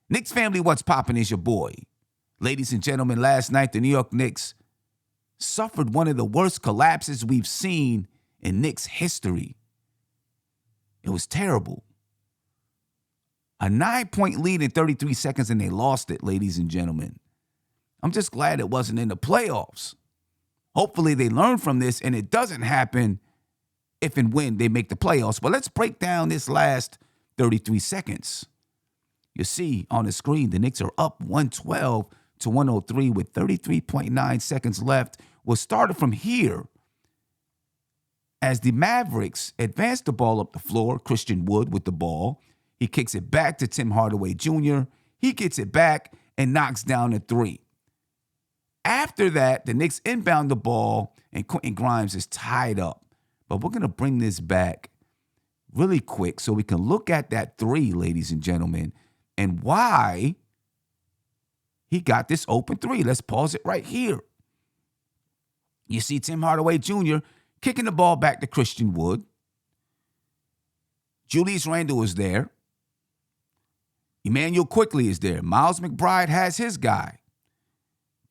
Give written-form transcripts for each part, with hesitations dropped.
Knicks family, what's poppin' is your boy. Ladies and gentlemen, last night the New York Knicks suffered one of the worst collapses we've seen in Knicks history. It was terrible. A 9-point lead in 33 seconds and they lost it, ladies and gentlemen. I'm just glad it wasn't in the playoffs. Hopefully they learn from this and it doesn't happen if and when they make the playoffs. But let's break down this last 33 seconds. You see on the screen, the Knicks are up 112-103 with 33.9 seconds left. We'll start it from here. As the Mavericks advance the ball up the floor, Christian Wood with the ball. He kicks it back to Tim Hardaway Jr. He gets it back and knocks down a three. After that, the Knicks inbound the ball and Quentin Grimes is tied up. But we're going to bring this back really quick so we can look at that three, ladies and gentlemen, and why he got this open three. Let's pause it right here. You see Tim Hardaway Jr. kicking the ball back to Christian Wood. Julius Randle is there. Emmanuel Quickly is there. Miles McBride has his guy.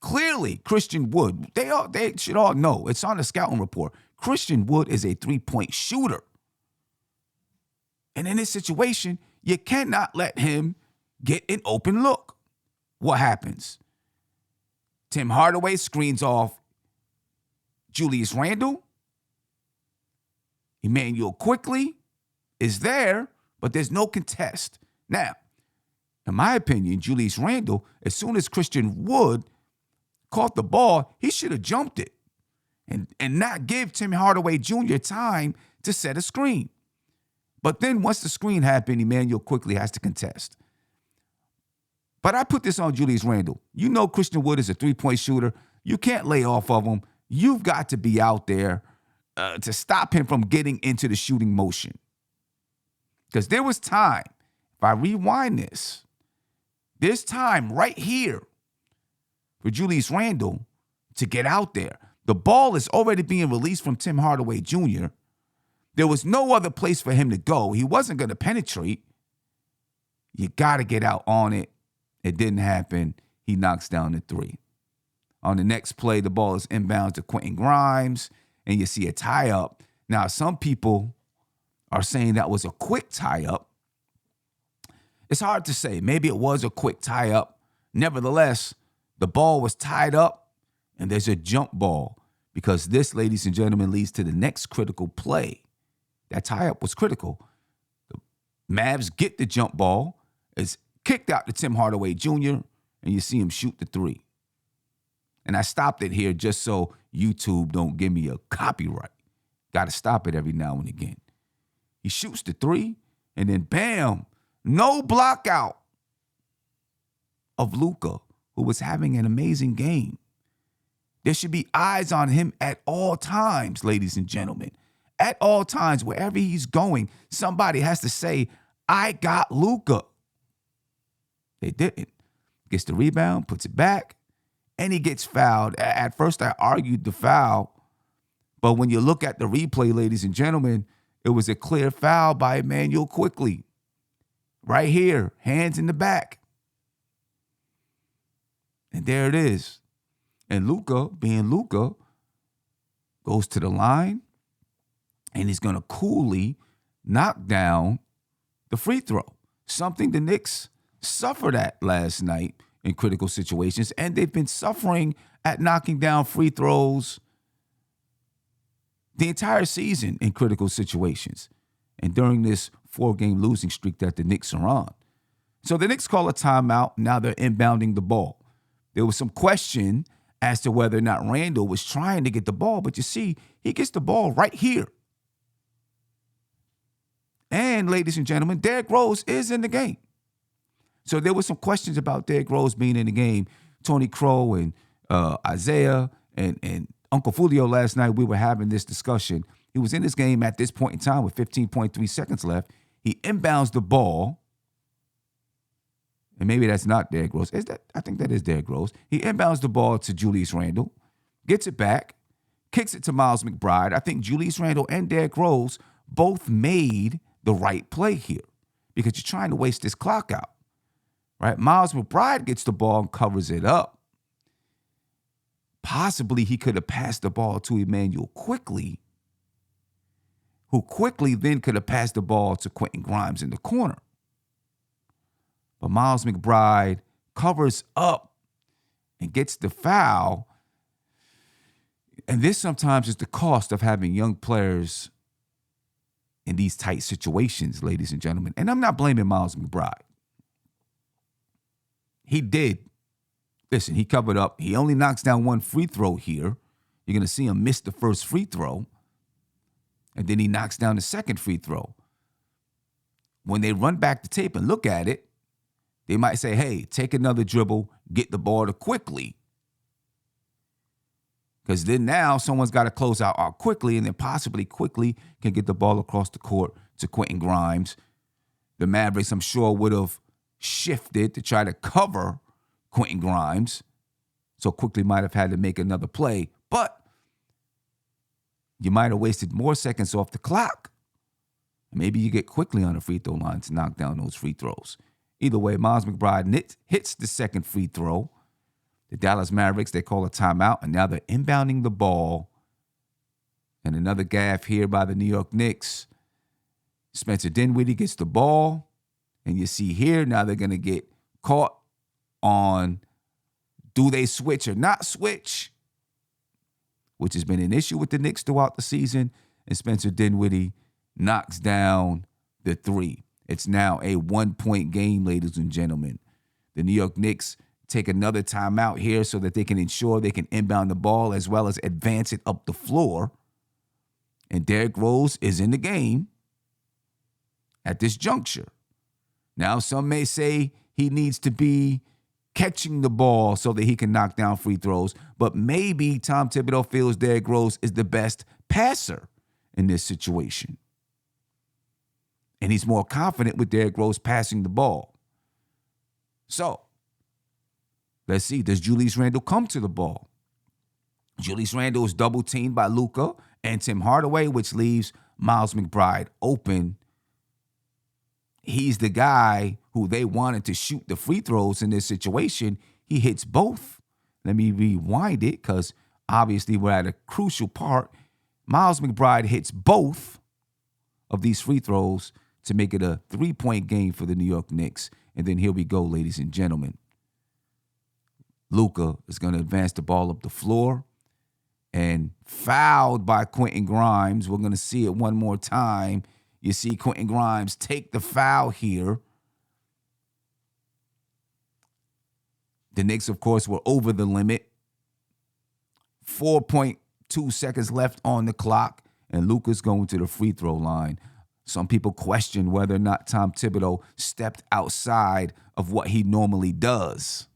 Clearly, Christian Wood, they should all know. It's on the scouting report. Christian Wood is a three-point shooter. And in this situation, you cannot let him get an open look. What happens? Tim Hardaway screens off Julius Randle. Emmanuel Quickly is there, but there's no contest. Now, in my opinion, Julius Randle, as soon as Christian Wood caught the ball, he should have jumped it and not give Tim Hardaway Jr. time to set a screen. But then once the screen happened, Emmanuel Quickly has to contest. But I put this on Julius Randle. You know Christian Wood is a three-point shooter. You can't lay off of him. You've got to be out there to stop him from getting into the shooting motion. Because there was time, if I rewind this, there's time right here for Julius Randle to get out there. The ball is already being released from Tim Hardaway Jr. There was no other place for him to go. He wasn't going to penetrate. You got to get out on it. It didn't happen. He knocks down the three. On the next play, the ball is inbound to Quentin Grimes, and you see a tie-up. Now, some people are saying that was a quick tie-up. It's hard to say. Maybe it was a quick tie-up. Nevertheless, the ball was tied up, and there's a jump ball because this, ladies and gentlemen, leads to the next critical play. That tie-up was critical. The Mavs get the jump ball. It's kicked out to Tim Hardaway Jr., and you see him shoot the three. And I stopped it here just so YouTube don't give me a copyright. Got to stop it every now and again. He shoots the three, and then bam, no block out of Luka, who was having an amazing game. There should be eyes on him at all times, ladies and gentlemen. At all times, wherever he's going, somebody has to say, I got Luka. They didn't. Gets the rebound, puts it back, and he gets fouled. At first, I argued the foul, but when you look at the replay, ladies and gentlemen, it was a clear foul by Emmanuel Quickly. Right here, hands in the back. And there it is. And Luka, being Luka, goes to the line, and he's going to coolly knock down the free throw. Something the Knicks suffered at last night in critical situations, and they've been suffering at knocking down free throws the entire season in critical situations and during this 4-game losing streak that the Knicks are on. So the Knicks call a timeout. Now they're inbounding the ball. There was some question as to whether or not Randle was trying to get the ball, but you see, he gets the ball right here. And, ladies and gentlemen, Derrick Rose is in the game. So there were some questions about Derrick Rose being in the game. Tony Crow and Isaiah and Uncle Fulio last night, we were having this discussion. He was in this game at this point in time with 15.3 seconds left. He inbounds the ball. And maybe that's not Derrick Rose. I think that is Derrick Rose. He inbounds the ball to Julius Randle, gets it back, kicks it to Miles McBride. I think Julius Randle and Derrick Rose both made the right play here because you're trying to waste this clock out. right? Miles McBride gets the ball and covers it up. Possibly he could have passed the ball to Emmanuel Quickly, who quickly then could have passed the ball to Quentin Grimes in the corner. But Miles McBride covers up and gets the foul. And this sometimes is the cost of having young players in these tight situations, ladies and gentlemen. And I'm not blaming Miles McBride. He did. Listen, he covered up. He only knocks down one free throw here. You're going to see him miss the first free throw. And then he knocks down the second free throw. When they run back the tape and look at it, they might say, hey, take another dribble, get the ball to Quickly. Because then now someone's got to close out Quickly, and then possibly Quickly can get the ball across the court to Quentin Grimes. The Mavericks, I'm sure, would have shifted to try to cover Quentin Grimes. So Quickly might have had to make another play. But you might have wasted more seconds off the clock. Maybe you get Quickly on the free throw line to knock down those free throws. Either way, Miles McBride hits the second free throw. The Dallas Mavericks, they call a timeout, and now they're inbounding the ball. And another gaffe here by the New York Knicks. Spencer Dinwiddie gets the ball, and you see here, now they're going to get caught on do they switch or not switch, which has been an issue with the Knicks throughout the season, and Spencer Dinwiddie knocks down the three. It's now a 1-point game, ladies and gentlemen. The New York Knicks take another timeout here so that they can ensure they can inbound the ball as well as advance it up the floor. And Derrick Rose is in the game at this juncture. Now, some may say he needs to be catching the ball so that he can knock down free throws, but maybe Tom Thibodeau feels Derrick Rose is the best passer in this situation. And he's more confident with Derrick Rose passing the ball. So, let's see, does Julius Randle come to the ball? Julius Randle is double teamed by Luka and Tim Hardaway, which leaves Miles McBride open. He's the guy who they wanted to shoot the free throws in this situation. He hits both. Let me rewind it because obviously we're at a crucial part. Miles McBride hits both of these free throws to make it a 3-point game for the New York Knicks. And then here we go, ladies and gentlemen. Luka is going to advance the ball up the floor and fouled by Quentin Grimes. We're going to see it one more time. You see Quentin Grimes take the foul here. The Knicks, of course, were over the limit. 4.2 seconds left on the clock, and Luka's going to the free throw line. Some people question whether or not Tom Thibodeau stepped outside of what he normally does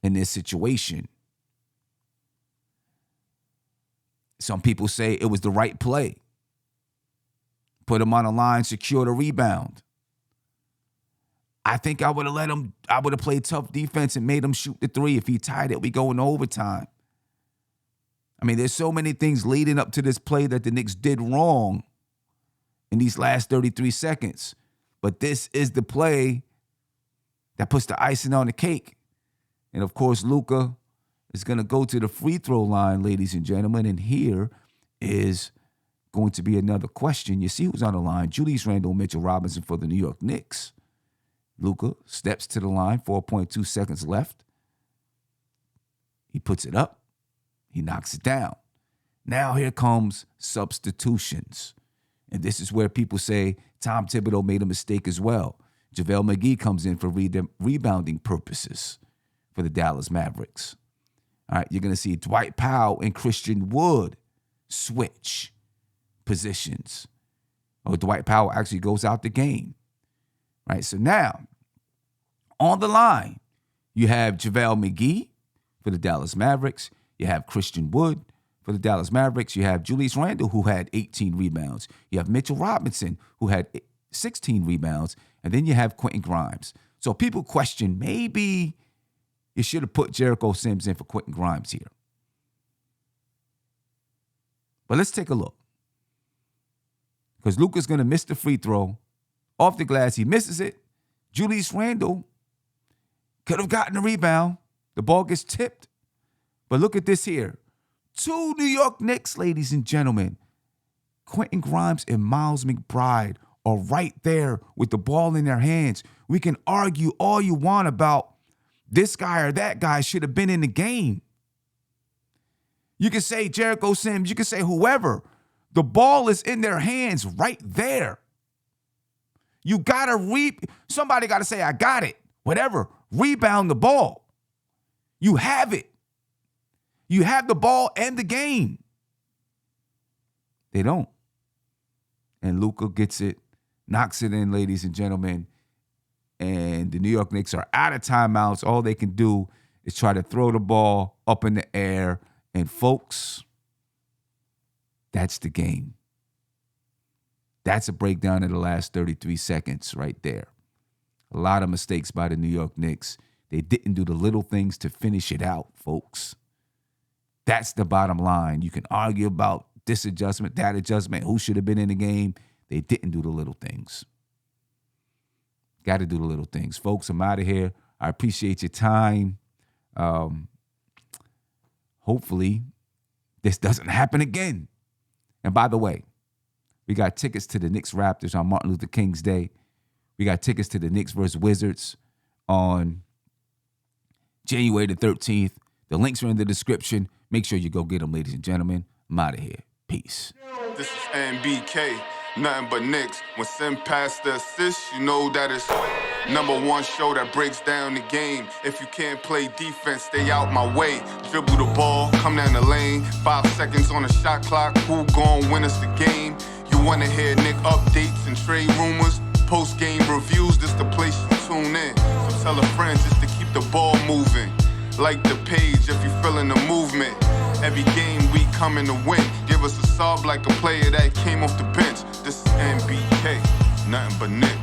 in this situation. Some people say it was the right play. Put him on a line, secure the rebound. I think I would have played tough defense and made him shoot the three. If he tied it, we go into overtime. I mean, there's so many things leading up to this play that the Knicks did wrong in these last 33 seconds. But this is the play that puts the icing on the cake. And, of course, Luka is going to go to the free throw line, ladies and gentlemen. And here is going to be another question. You see who's on the line. Julius Randle, Mitchell Robinson for the New York Knicks. Luka steps to the line, 4.2 seconds left. He puts it up. He knocks it down. Now here comes substitutions. And this is where people say Tom Thibodeau made a mistake as well. JaVale McGee comes in for rebounding purposes for the Dallas Mavericks. All right, you're going to see Dwight Powell and Christian Wood switch positions. Or Dwight Powell actually goes out the game. Right, so now, on the line, you have JaVale McGee for the Dallas Mavericks. You have Christian Wood for the Dallas Mavericks. You have Julius Randle, who had 18 rebounds. You have Mitchell Robinson, who had 16 rebounds. And then you have Quentin Grimes. So people question, maybe you should have put Jericho Sims in for Quentin Grimes here. But let's take a look. Because Luka's going to miss the free throw. Off the glass, he misses it. Julius Randle could have gotten a rebound. The ball gets tipped. But look at this here. 2 New York Knicks, ladies and gentlemen. Quentin Grimes and Miles McBride are right there with the ball in their hands. We can argue all you want about this guy or that guy should have been in the game. You can say Jericho Sims. You can say whoever. The ball is in their hands right there. You got to somebody got to say, I got it. Whatever. Rebound the ball. You have it. You have the ball and the game. They don't. And Luka gets it, knocks it in, ladies and gentlemen. And the New York Knicks are out of timeouts. All they can do is try to throw the ball up in the air. And folks, that's the game. That's a breakdown of the last 33 seconds right there. A lot of mistakes by the New York Knicks. They didn't do the little things to finish it out, folks. That's the bottom line. You can argue about this adjustment, that adjustment, who should have been in the game. They didn't do the little things. Got to do the little things. Folks, I'm out of here. I appreciate your time. Hopefully, this doesn't happen again. And by the way, we got tickets to the Knicks Raptors on Martin Luther King's Day. We got tickets to the Knicks vs. Wizards on January the 13th. The links are in the description. Make sure you go get them, ladies and gentlemen. I'm out of here. Peace. This is NBK, nothing but Knicks. When Sim passed the assist, you know that it's #1 show that breaks down the game. If you can't play defense, stay out my way. Dribble the ball, come down the lane. 5 seconds on the shot clock, who gon' win us the game? You wanna hear Nick updates and trade rumors? Post-game reviews, this the place you tune in. So tell a friend just to keep the ball moving. Like the page if you feeling the movement. Every game we coming to win. Give us a sub like a player that came off the bench. This is NBK, nothing but Nick.